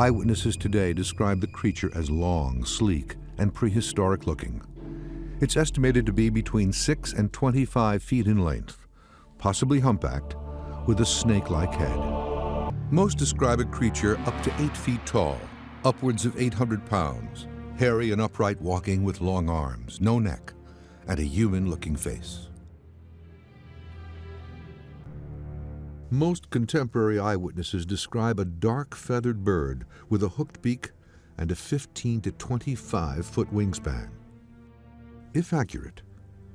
Eyewitnesses today describe the creature as long, sleek, and prehistoric looking. It's estimated to be between 6 and 25 feet in length, possibly humpbacked, with a snake-like head. Most describe a creature up to 8 feet tall, upwards of 800 pounds, hairy and upright walking with long arms, no neck, and a human-looking face. Most contemporary eyewitnesses describe a dark feathered bird with a hooked beak and a 15 to 25-foot wingspan. If accurate,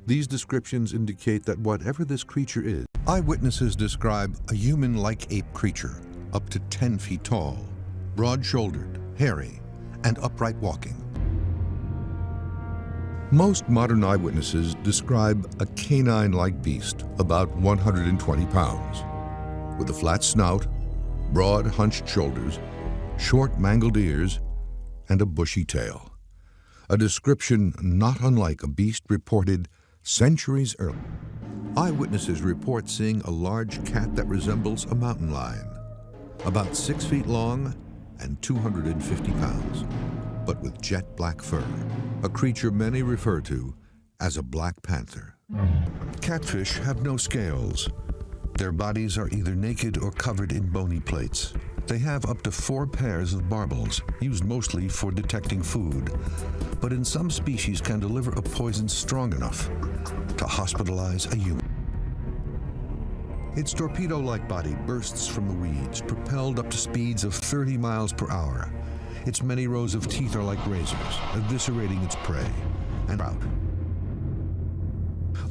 these descriptions indicate that whatever this creature is, eyewitnesses describe a human-like ape creature, up to 10 feet tall, broad-shouldered, hairy, and upright walking. Most modern eyewitnesses describe a canine-like beast, about 120 pounds, with a flat snout, broad hunched shoulders, short mangled ears, and a bushy tail. A description not unlike a beast reported centuries earlier. Eyewitnesses report seeing a large cat that resembles a mountain lion, about 6 feet long and 250 pounds, but with jet black fur, a creature many refer to as a black panther. Catfish have no scales. Their bodies are either naked or covered in bony plates. They have up to 4 pairs of barbels, used mostly for detecting food, but in some species can deliver a poison strong enough to hospitalize a human. Its torpedo-like body bursts from the weeds, propelled up to speeds of 30 miles per hour. Its many rows of teeth are like razors, eviscerating its prey and out.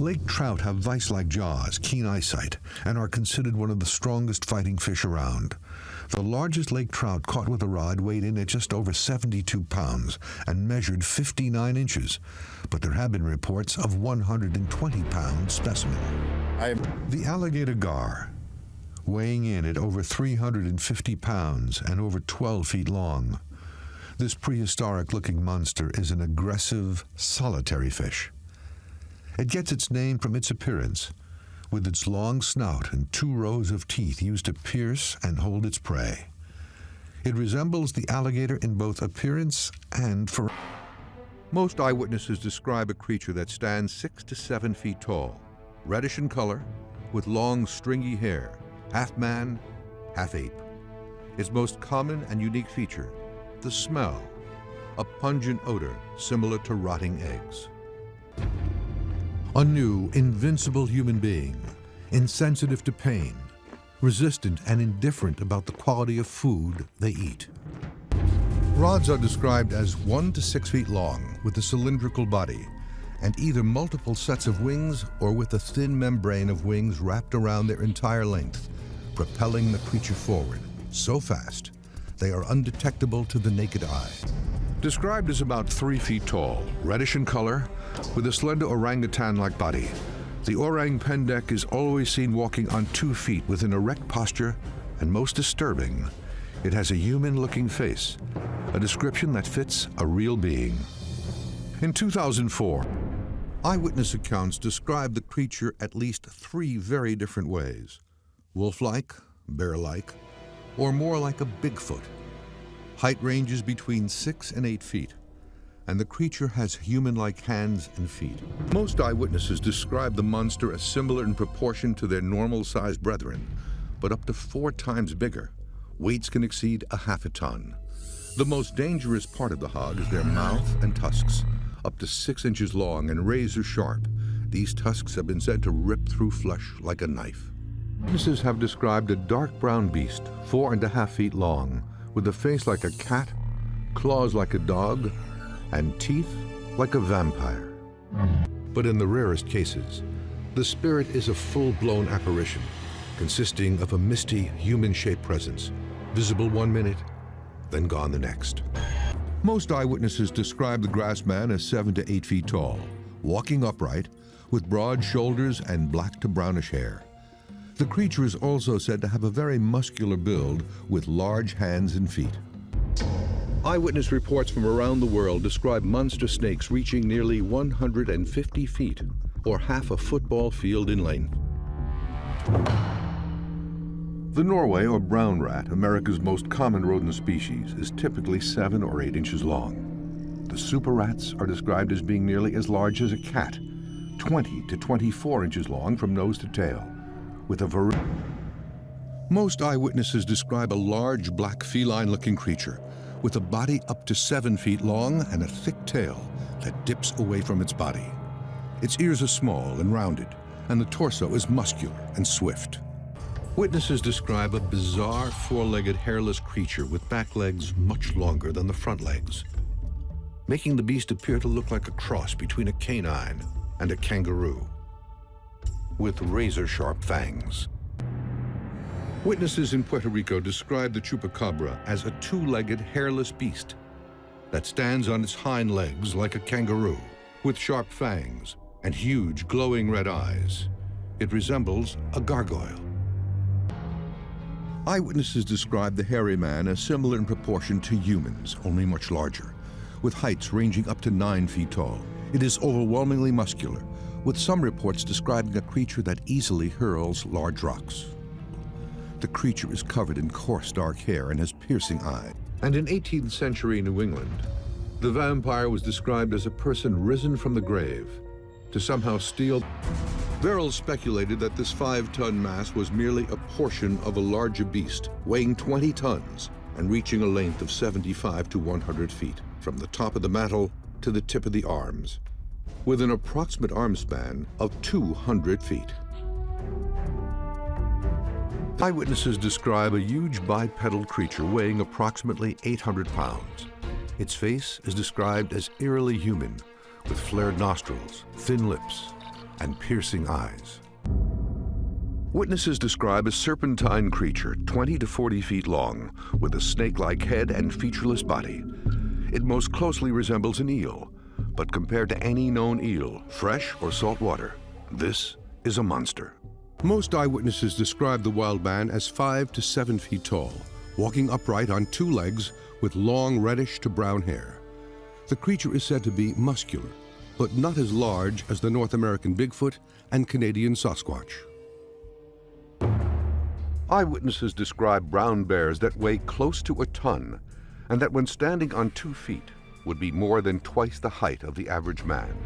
Lake trout have vice-like jaws, keen eyesight, and are considered one of the strongest fighting fish around. The largest lake trout caught with a rod weighed in at just over 72 pounds and measured 59 inches, but there have been reports of 120-pound specimen. The alligator gar, weighing in at over 350 pounds and over 12 feet long. This prehistoric-looking monster is an aggressive, solitary fish. It gets its name from its appearance, with its long snout and 2 rows of teeth used to pierce and hold its prey. It resembles the alligator in both appearance and ferocity. Most eyewitnesses describe a creature that stands 6 to 7 feet tall, reddish in color, with long stringy hair, half man, half ape. Its most common and unique feature, the smell, a pungent odor similar to rotting eggs. A new, invincible human being, insensitive to pain, resistant and indifferent about the quality of food they eat. Rods are described as 1 to 6 feet long, with a cylindrical body, and either multiple sets of wings or with a thin membrane of wings wrapped around their entire length, propelling the creature forward so fast they are undetectable to the naked eye. Described as about 3 feet tall, reddish in color, with a slender orangutan-like body, the orang pendek is always seen walking on 2 feet with an erect posture, and most disturbing, it has a human-looking face, a description that fits a real being. In 2004, eyewitness accounts described the creature at least 3 very different ways: wolf-like, bear-like, or more like a Bigfoot. Height ranges between 6 and 8 feet, and the creature has human-like hands and feet. Most eyewitnesses describe the monster as similar in proportion to their normal-sized brethren, but up to 4 times bigger. Weights can exceed a half a ton. The most dangerous part of the hog is their mouth and tusks, up to 6 inches long and razor sharp. These tusks have been said to rip through flesh like a knife. Witnesses have described a dark brown beast, 4.5 feet long, with a face like a cat, claws like a dog, and teeth like a vampire. But in the rarest cases, the spirit is a full-blown apparition, consisting of a misty, human-shaped presence, visible 1 minute, then gone the next. Most eyewitnesses describe the grassman as 7 to 8 feet tall, walking upright, with broad shoulders and black to brownish hair. The creature is also said to have a very muscular build with large hands and feet. Eyewitness reports from around the world describe monster snakes reaching nearly 150 feet, or half a football field in length. The Norway or brown rat, America's most common rodent species, is typically 7 or 8 inches long. The super rats are described as being nearly as large as a cat, 20 to 24 inches long from nose to tail, with a variety. Most eyewitnesses describe a large black feline-looking creature with a body up to 7 feet long and a thick tail that dips away from its body. Its ears are small and rounded, and the torso is muscular and swift. Witnesses describe a bizarre 4-legged hairless creature with back legs much longer than the front legs, making the beast appear to look like a cross between a canine and a kangaroo, with razor-sharp fangs. Witnesses in Puerto Rico describe the chupacabra as a 2-legged hairless beast that stands on its hind legs like a kangaroo, with sharp fangs and huge glowing red eyes. It resembles a gargoyle. Eyewitnesses describe the hairy man as similar in proportion to humans, only much larger, with heights ranging up to 9 feet tall. It is overwhelmingly muscular, with some reports describing a creature that easily hurls large rocks. The creature is covered in coarse dark hair and has piercing eyes. And in 18th century New England, the vampire was described as a person risen from the grave to somehow steal. Verrill speculated that this 5-ton mass was merely a portion of a larger beast, weighing 20 tons and reaching a length of 75 to 100 feet, from the top of the mantle to the tip of the arms, with an approximate arm span of 200 feet. Eyewitnesses describe a huge bipedal creature weighing approximately 800 pounds. Its face is described as eerily human, with flared nostrils, thin lips, and piercing eyes. Witnesses describe a serpentine creature 20 to 40 feet long, with a snake-like head and featureless body. It most closely resembles an eel, but compared to any known eel, fresh or saltwater, this is a monster. Most eyewitnesses describe the wild man as 5 to 7 feet tall, walking upright on 2 legs with long reddish to brown hair. The creature is said to be muscular, but not as large as the North American Bigfoot and Canadian Sasquatch. Eyewitnesses describe brown bears that weigh close to a ton, and that when standing on 2 feet would be more than twice the height of the average man.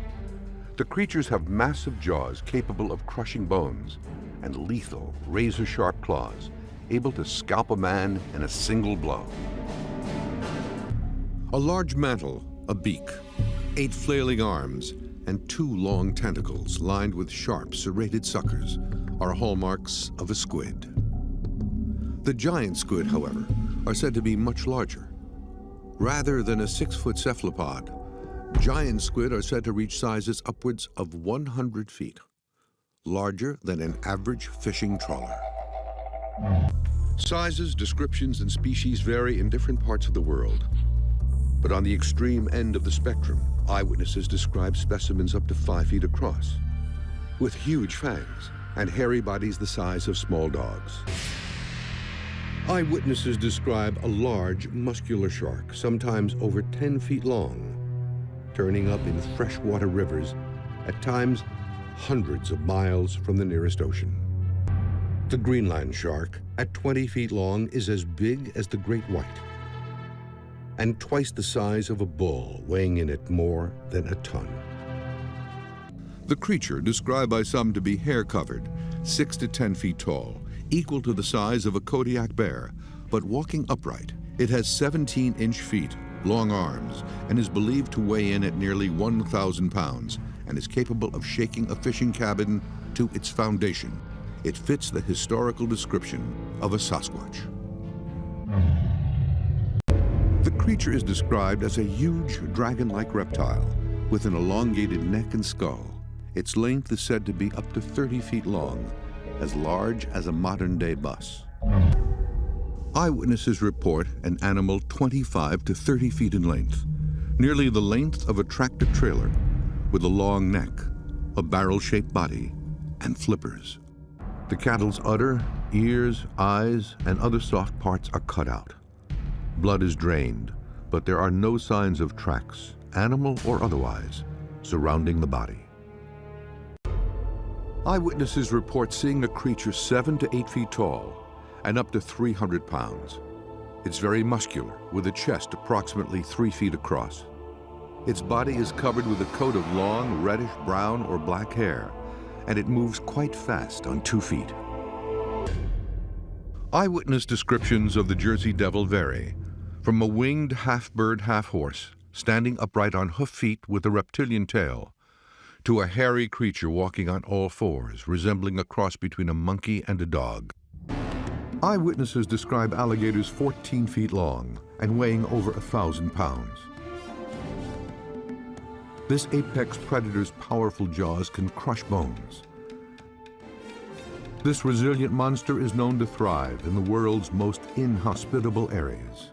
The creatures have massive jaws capable of crushing bones and lethal, razor-sharp claws, able to scalp a man in a single blow. A large mantle, a beak, 8 flailing arms, and 2 long tentacles lined with sharp, serrated suckers are hallmarks of a squid. The giant squid, however, are said to be much larger. Rather than a 6-foot cephalopod, giant squid are said to reach sizes upwards of 100 feet, larger than an average fishing trawler. Sizes, descriptions, and species vary in different parts of the world. But on the extreme end of the spectrum, eyewitnesses describe specimens up to 5 feet across, with huge fangs and hairy bodies the size of small dogs. Eyewitnesses describe a large, muscular shark, sometimes over 10 feet long, turning up in freshwater rivers, at times hundreds of miles from the nearest ocean. The Greenland shark, at 20 feet long, is as big as the great white, and twice the size of a bull, weighing in at more than a ton. The creature, described by some to be hair-covered, 6 to 10 feet tall, equal to the size of a Kodiak bear, but walking upright. It has 17-inch feet, long arms, and is believed to weigh in at nearly 1,000 pounds, and is capable of shaking a fishing cabin to its foundation. It fits the historical description of a Sasquatch. The creature is described as a huge dragon-like reptile with an elongated neck and skull. Its length is said to be up to 30 feet long, as large as a modern-day bus. Eyewitnesses report an animal 25 to 30 feet in length, nearly the length of a tractor-trailer, with a long neck, a barrel-shaped body, and flippers. The cattle's udder, ears, eyes, and other soft parts are cut out. Blood is drained, but there are no signs of tracks, animal or otherwise, surrounding the body. Eyewitnesses report seeing a creature 7 to 8 feet tall and up to 300 pounds. It's very muscular, with a chest approximately 3 feet across. Its body is covered with a coat of long, reddish brown or black hair, and it moves quite fast on 2 feet. Eyewitness descriptions of the Jersey Devil vary, from a winged half-bird, half-horse, standing upright on hoof feet with a reptilian tail, to a hairy creature walking on all fours, resembling a cross between a monkey and a dog. Eyewitnesses describe alligators 14 feet long and weighing over 1,000 pounds. This apex predator's powerful jaws can crush bones. This resilient monster is known to thrive in the world's most inhospitable areas.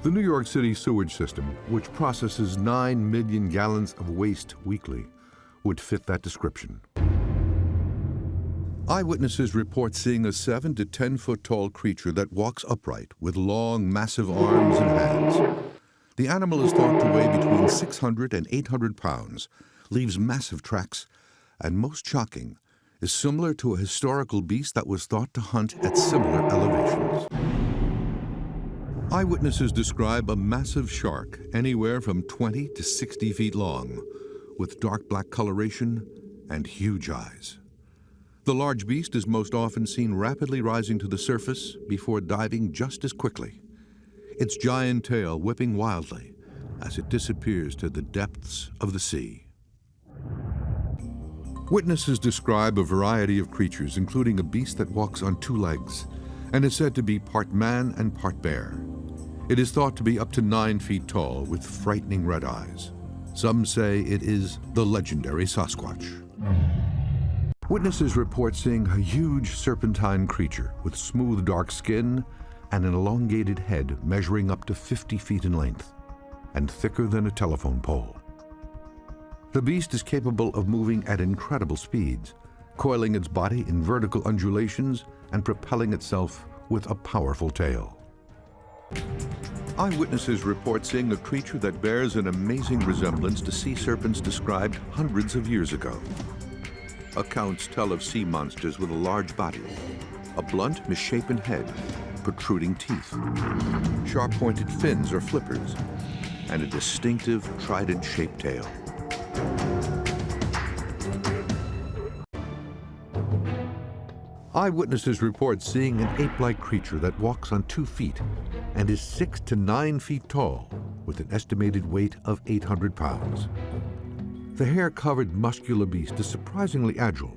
The New York City sewage system, which processes 9 million gallons of waste weekly, would fit that description. Eyewitnesses report seeing a 7 to 10 foot tall creature that walks upright with long, massive arms and hands. The animal is thought to weigh between 600 and 800 pounds, leaves massive tracks, and most shocking, is similar to a historical beast that was thought to hunt at similar elevations. Eyewitnesses describe a massive shark anywhere from 20 to 60 feet long, with dark black coloration and huge eyes. The large beast is most often seen rapidly rising to the surface before diving just as quickly, its giant tail whipping wildly as it disappears to the depths of the sea. Witnesses describe a variety of creatures, including a beast that walks on 2 legs and is said to be part man and part bear. It is thought to be up to 9 feet tall with frightening red eyes. Some say it is the legendary Sasquatch. Witnesses report seeing a huge serpentine creature with smooth dark skin and an elongated head measuring up to 50 feet in length and thicker than a telephone pole. The beast is capable of moving at incredible speeds, coiling its body in vertical undulations and propelling itself with a powerful tail. Eyewitnesses report seeing a creature that bears an amazing resemblance to sea serpents described hundreds of years ago. Accounts tell of sea monsters with a large body, a blunt, misshapen head, protruding teeth, sharp-pointed fins or flippers, and a distinctive trident-shaped tail. Eyewitnesses report seeing an ape-like creature that walks on 2 feet and is 6 to 9 feet tall, with an estimated weight of 800 pounds. The hair-covered muscular beast is surprisingly agile,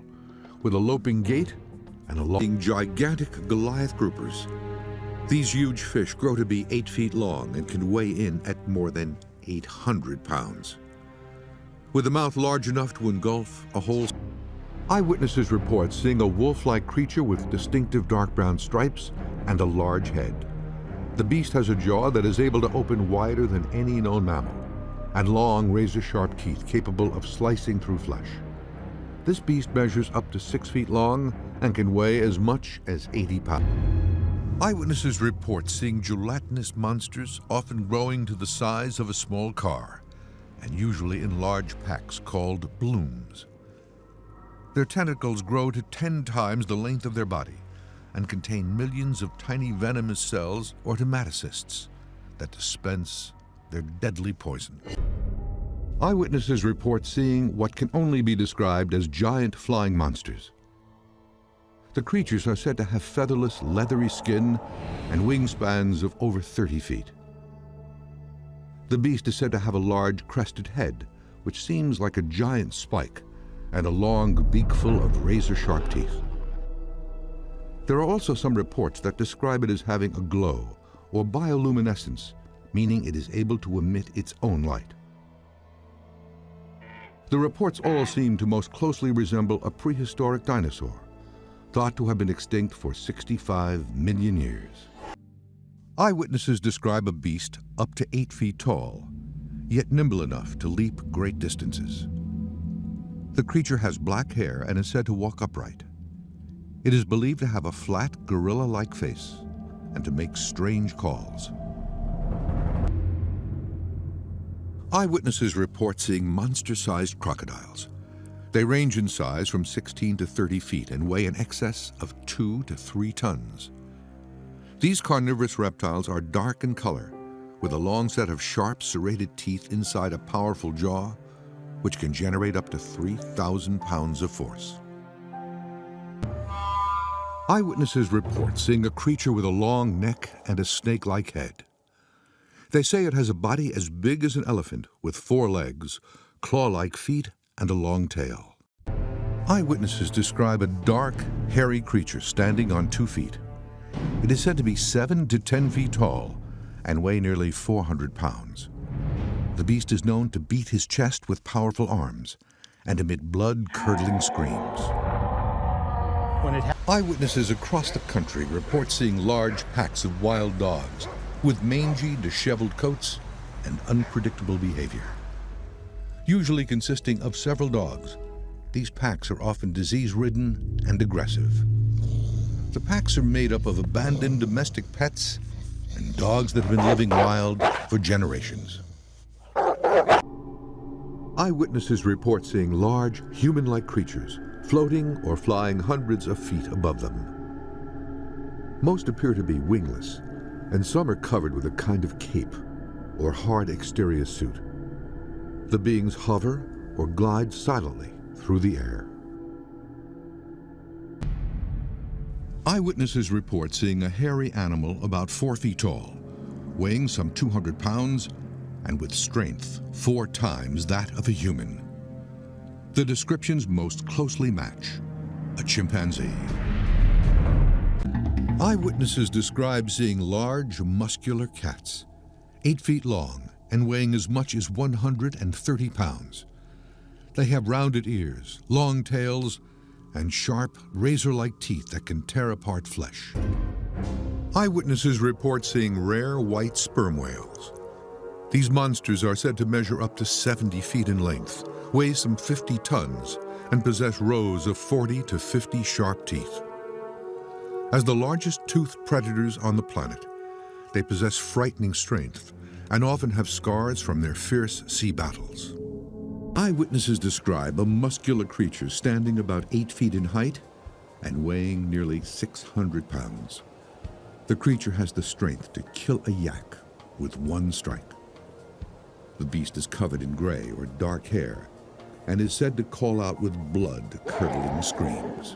with a loping gait and a long, gigantic Goliath groupers. These huge fish grow to be 8 feet long and can weigh in at more than 800 pounds. With a mouth large enough to engulf a whole... Eyewitnesses report seeing a wolf-like creature with distinctive dark brown stripes and a large head. The beast has a jaw that is able to open wider than any known mammal, and long, razor-sharp teeth capable of slicing through flesh. This beast measures up to 6 feet long and can weigh as much as 80 pounds. Eyewitnesses report seeing gelatinous monsters, often growing to the size of a small car, and usually in large packs called blooms. Their tentacles grow to 10 times the length of their body and contain millions of tiny venomous cells or dermatocysts that dispense their deadly poison. Eyewitnesses report seeing what can only be described as giant flying monsters. The creatures are said to have featherless, leathery skin and wingspans of over 30 feet. The beast is said to have a large crested head, which seems like a giant spike, and a long beak full of razor-sharp teeth. There are also some reports that describe it as having a glow or bioluminescence, meaning it is able to emit its own light. The reports all seem to most closely resemble a prehistoric dinosaur, thought to have been extinct for 65 million years. Eyewitnesses describe a beast up to 8 feet tall, yet nimble enough to leap great distances. The creature has black hair and is said to walk upright. It is believed to have a flat, gorilla-like face and to make strange calls. Eyewitnesses report seeing monster-sized crocodiles. They range in size from 16 to 30 feet and weigh in excess of 2 to 3 tons. These carnivorous reptiles are dark in color, with a long set of sharp, serrated teeth inside a powerful jaw, which can generate up to 3,000 pounds of force. Eyewitnesses report seeing a creature with a long neck and a snake-like head. They say it has a body as big as an elephant, with 4 legs, claw-like feet, and a long tail. Eyewitnesses describe a dark, hairy creature standing on 2 feet. It is said to be 7 to 10 feet tall and weigh nearly 400 pounds. The beast is known to beat his chest with powerful arms and emit blood-curdling screams. Eyewitnesses across the country report seeing large packs of wild dogs with mangy, disheveled coats and unpredictable behavior. Usually consisting of several dogs, these packs are often disease-ridden and aggressive. The packs are made up of abandoned domestic pets and dogs that have been living wild for generations. Eyewitnesses report seeing large, human-like creatures floating or flying hundreds of feet above them. Most appear to be wingless, and some are covered with a kind of cape or hard exterior suit. The beings hover or glide silently through the air. Eyewitnesses report seeing a hairy animal about 4 feet tall, weighing some 200 pounds, and with strength 4 times that of a human. The descriptions most closely match a chimpanzee. Eyewitnesses describe seeing large, muscular cats, 8 feet long and weighing as much as 130 pounds. They have rounded ears, long tails, and sharp, razor-like teeth that can tear apart flesh. Eyewitnesses report seeing rare white sperm whales. These monsters are said to measure up to 70 feet in length, weigh some 50 tons, and possess rows of 40 to 50 sharp teeth. As the largest toothed predators on the planet, they possess frightening strength and often have scars from their fierce sea battles. Eyewitnesses describe a muscular creature standing about 8 feet in height and weighing nearly 600 pounds. The creature has the strength to kill a yak with one strike. The beast is covered in gray or dark hair and is said to call out with blood-curdling screams.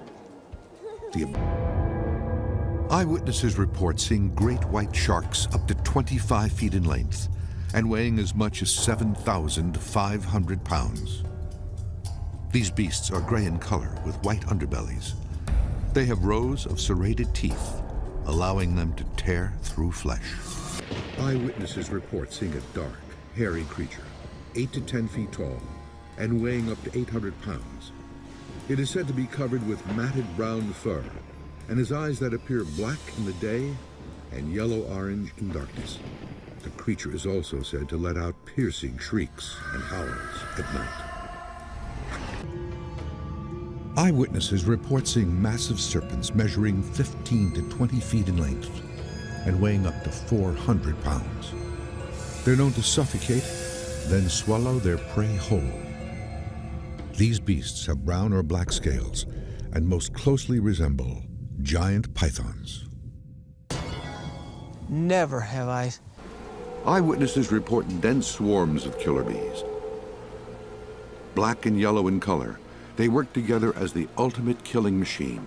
Eyewitnesses report seeing great white sharks up to 25 feet in length and weighing as much as 7,500 pounds. These beasts are gray in color with white underbellies. They have rows of serrated teeth, allowing them to tear through flesh. Eyewitnesses report seeing a dark, hairy creature, 8 to 10 feet tall, and weighing up to 800 pounds. It is said to be covered with matted brown fur, and has eyes that appear black in the day and yellow-orange in darkness. The creature is also said to let out piercing shrieks and howls at night. Eyewitnesses report seeing massive serpents measuring 15 to 20 feet in length and weighing up to 400 pounds. They're known to suffocate, then swallow their prey whole. These beasts have brown or black scales and most closely resemble giant pythons. Never have I. Eyewitnesses report dense swarms of killer bees. Black and yellow in color, they work together as the ultimate killing machine.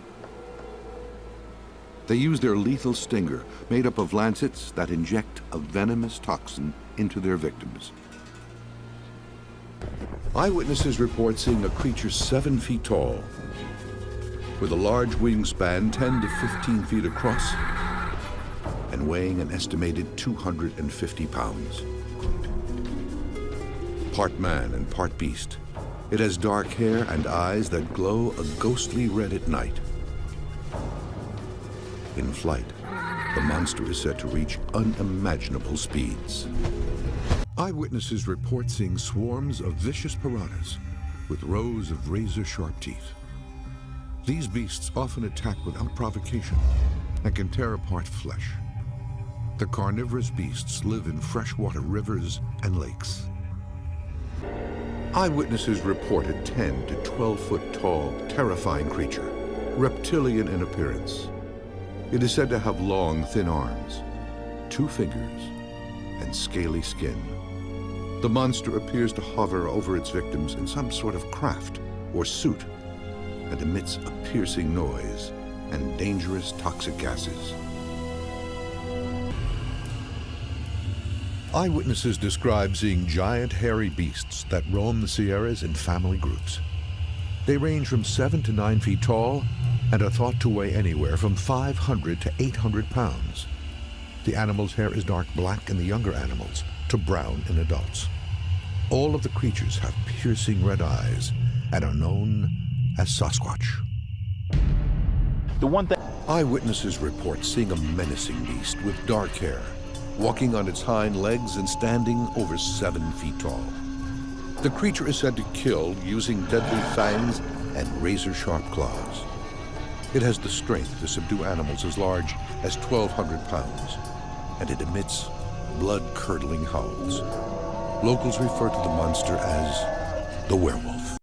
They use their lethal stinger, made up of lancets that inject a venomous toxin into their victims. Eyewitnesses report seeing a creature 7 feet tall, with a large wingspan 10 to 15 feet across, and weighing an estimated 250 pounds. Part man and part beast, it has dark hair and eyes that glow a ghostly red at night. In flight, the monster is said to reach unimaginable speeds. Eyewitnesses report seeing swarms of vicious piranhas with rows of razor-sharp teeth. These beasts often attack without provocation and can tear apart flesh. The carnivorous beasts live in freshwater rivers and lakes. Eyewitnesses report a 10 to 12-foot tall, terrifying creature, reptilian in appearance. It is said to have long, thin arms, 2 fingers, and scaly skin. The monster appears to hover over its victims in some sort of craft or suit and emits a piercing noise and dangerous toxic gases. Eyewitnesses describe seeing giant hairy beasts that roam the Sierras in family groups. They range from 7 to 9 feet tall and are thought to weigh anywhere from 500 to 800 pounds. The animal's hair is dark black in the younger animals to brown in adults. All of the creatures have piercing red eyes and are known as Sasquatch. The one thing Eyewitnesses report seeing a menacing beast with dark hair, walking on its hind legs and standing over 7 feet tall. The creature is said to kill using deadly fangs and razor-sharp claws. It has the strength to subdue animals as large as 1,200 pounds, and it emits blood-curdling howls. Locals refer to the monster as the werewolf.